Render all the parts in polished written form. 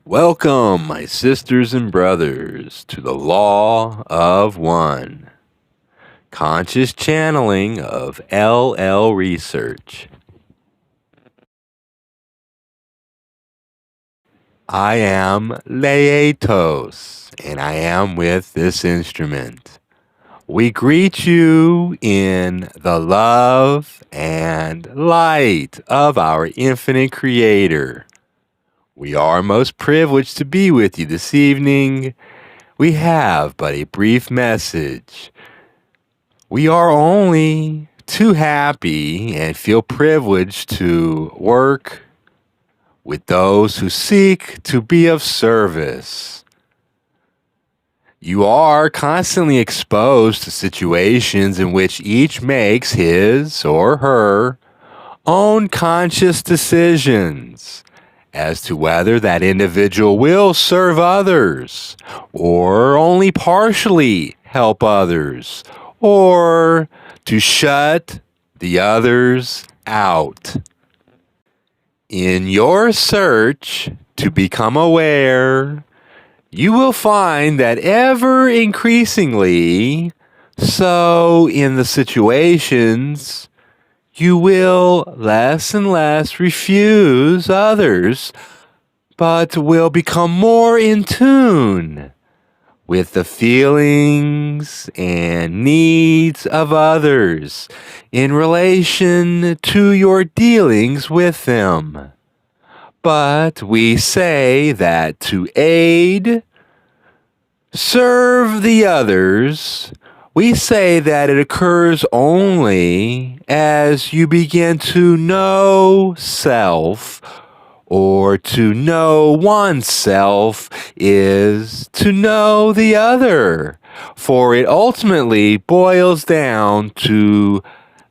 Welcome, my sisters and brothers, to the Law of One, conscious channeling of LL research. I am Laetos, and I am with this instrument. We greet you in the love and light of our infinite Creator. We are most privileged to be with you this evening. We have but a brief message. We are only too happy and feel privileged to work with those who seek to be of service. You are constantly exposed to situations in which each makes his or her own conscious decisions as to whether that individual will serve others, or only partially help others, or to shut the others out. In your search to become aware, you will find that ever increasingly, so in the situations, you will less and less refuse others, but will become more in tune with the feelings and needs of others in relation to your dealings with them. But we say that to aid, serve the others, we say that it occurs only as you begin to know self, or to know oneself is to know the other, for it ultimately boils down to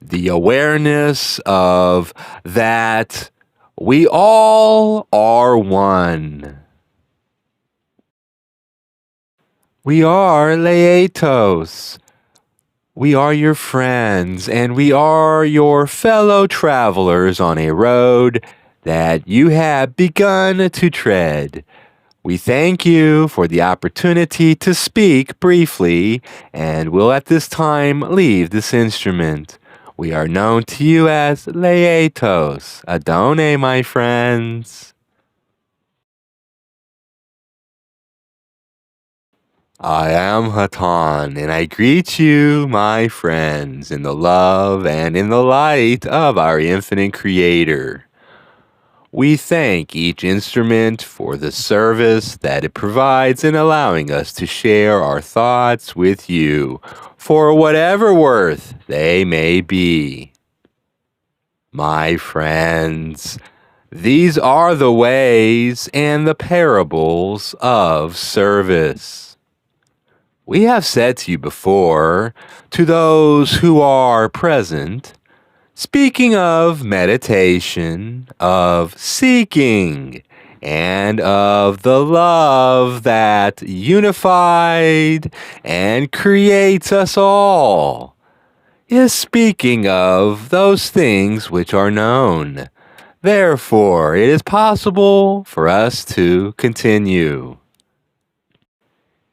the awareness of that we all are one. We are Laetos. We are your friends, and we are your fellow travelers on a road that you have begun to tread. We thank you for the opportunity to speak briefly, and will at this time leave this instrument. We are known to you as Laetos. Adone, my friends. I am Hatan, and I greet you, my friends, in the love and in the light of our infinite Creator. We thank each instrument for the service that it provides in allowing us to share our thoughts with you, for whatever worth they may be. My friends, these are the ways and the parables of service. We have said to you before, to those who are present, speaking of meditation, of seeking, and of the love that unified and creates us all, is speaking of those things which are known. Therefore, it is possible for us to continue.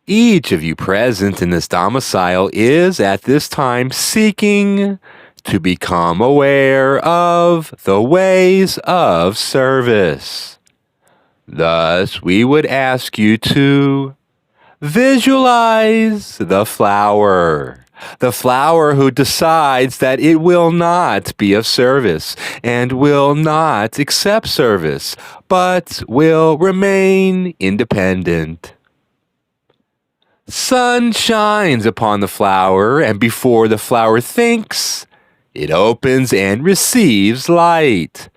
Each of you present in this domicile is at this time seeking to become aware of the ways of service. Thus, we would ask you to visualize the flower who decides that it will not be of service and will not accept service, but will remain independent. Sun shines upon the flower, and before the flower thinks, it opens and receives light.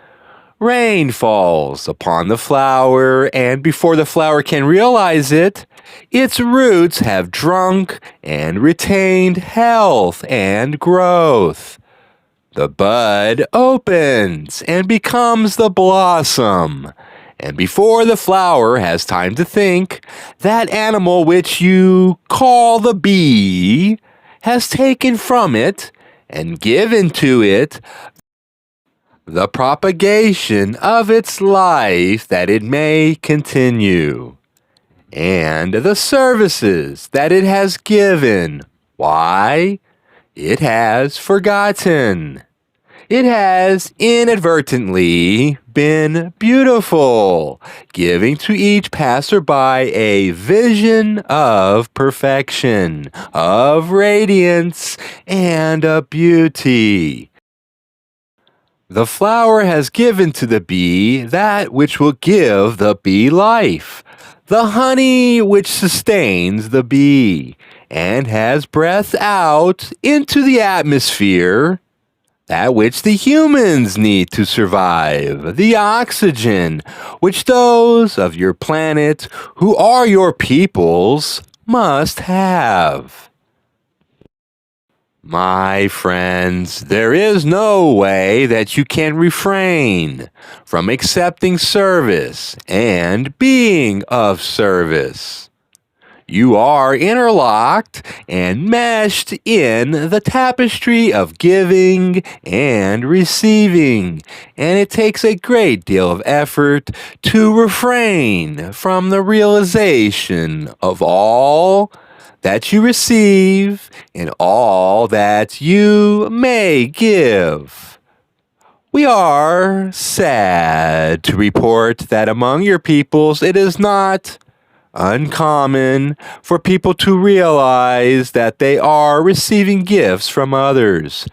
Rain falls upon the flower, and before the flower can realize it, its roots have drunk and retained health and growth. The bud opens and becomes the blossom. And before the flower has time to think, that animal which you call the bee has taken from it and given to it the propagation of its life that it may continue, and the services that it has given. Why? It has forgotten. It has inadvertently been beautiful, giving to each passerby a vision of perfection, of radiance, and of beauty. The flower has given to the bee that which will give the bee life, the honey which sustains the bee, and has breathed out into the atmosphere that which the humans need to survive, the oxygen which those of your planet who are your peoples must have. My friends, there is no way that you can refrain from accepting service and being of service. You are interlocked and meshed in the tapestry of giving and receiving, and it takes a great deal of effort to refrain from the realization of all that you receive and all that you may give. We are sad to report that among your peoples it is not uncommon for people to realize that they are receiving gifts from others.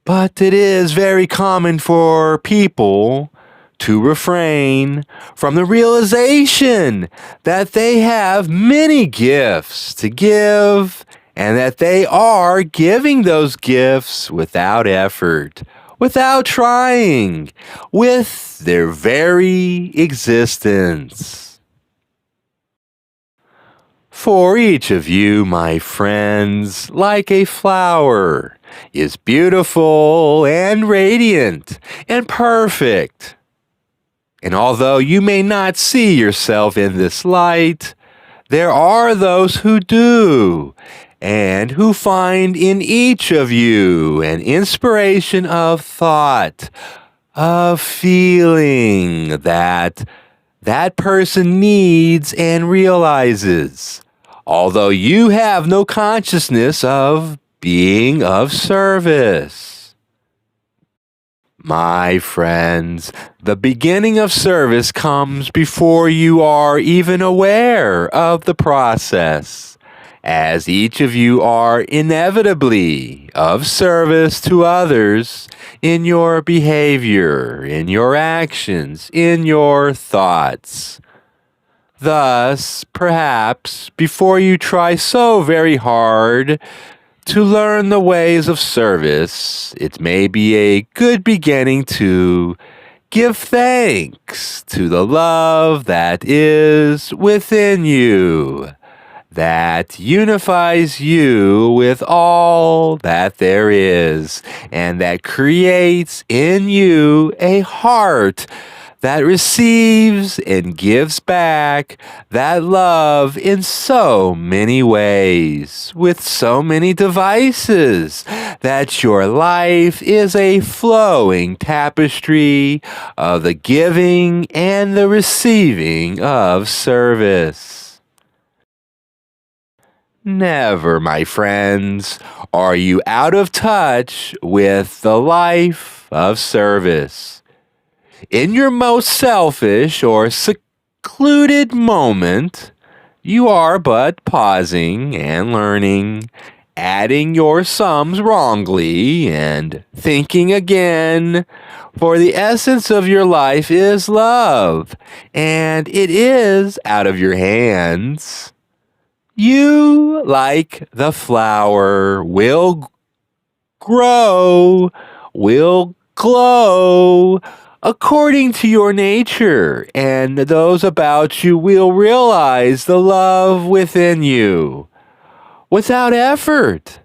But it is very common for people to refrain from the realization that they have many gifts to give and that they are giving those gifts without effort, without trying, with their very existence. For each of you, my friends, like a flower, is beautiful and radiant and perfect. And although you may not see yourself in this light, there are those who do, and who find in each of you an inspiration of thought, of feeling that that person needs and realizes, although you have no consciousness of being of service. My friends, the beginning of service comes before you are even aware of the process, as each of you are inevitably of service to others in your behavior, in your actions, in your thoughts. Thus, perhaps, before you try so very hard to learn the ways of service, it may be a good beginning to give thanks to the love that is within you, that unifies you with all that there is, and that creates in you a heart that receives and gives back that love in so many ways, with so many devices, that your life is a flowing tapestry of the giving and the receiving of service. Never, my friends, are you out of touch with the life of service. In your most selfish or secluded moment, you are but pausing and learning, adding your sums wrongly and thinking again, for the essence of your life is love, and it is out of your hands. You, like the flower, will grow, will glow according to your nature, and those about you will realize the love within you without effort,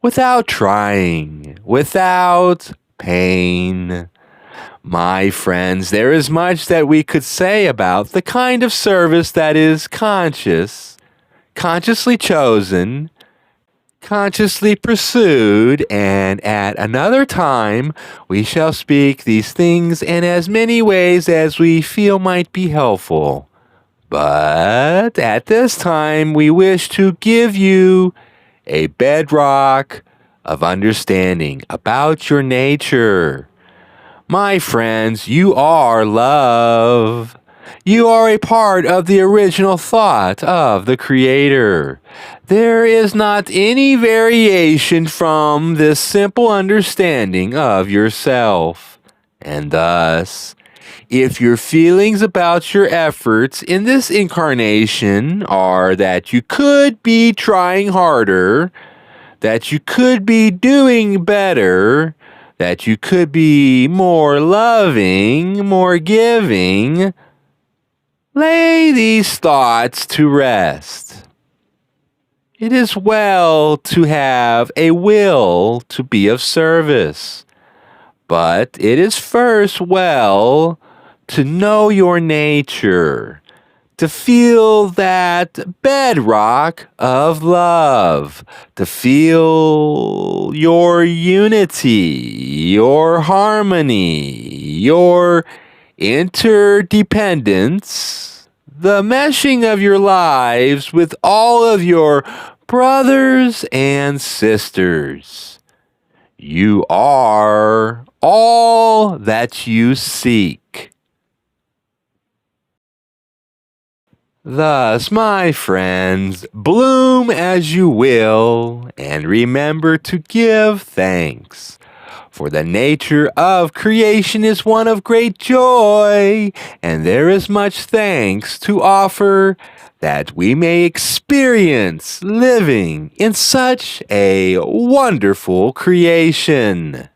without trying, without pain. My friends, there is much that we could say about the kind of service that is consciously chosen, consciously pursued, and at another time we shall speak these things in as many ways as we feel might be helpful. But at this time we wish to give you a bedrock of understanding about your nature. My friends, you are love. You are a part of the original thought of the Creator. There is not any variation from this simple understanding of yourself. And thus, if your feelings about your efforts in this incarnation are that you could be trying harder, that you could be doing better, that you could be more loving, more giving, lay these thoughts to rest. It is well to have a will to be of service, but it is first well to know your nature, to feel that bedrock of love, to feel your unity, your harmony, your interdependence, the meshing of your lives with all of your brothers and sisters. You are all that you seek. Thus, my friends, bloom as you will, and remember to give thanks. For the nature of creation is one of great joy, and there is much thanks to offer that we may experience living in such a wonderful creation.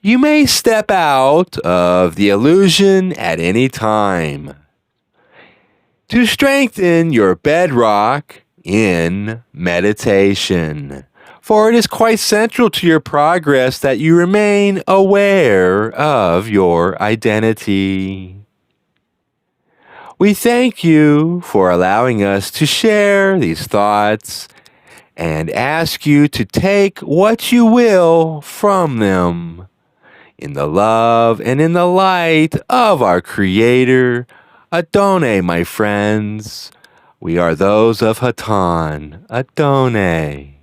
You may step out of the illusion at any time to strengthen your bedrock in meditation. For it is quite central to your progress that you remain aware of your identity. We thank you for allowing us to share these thoughts and ask you to take what you will from them in the love and in the light of our Creator, Adonai, my friends. We are those of Hatan, Adonai.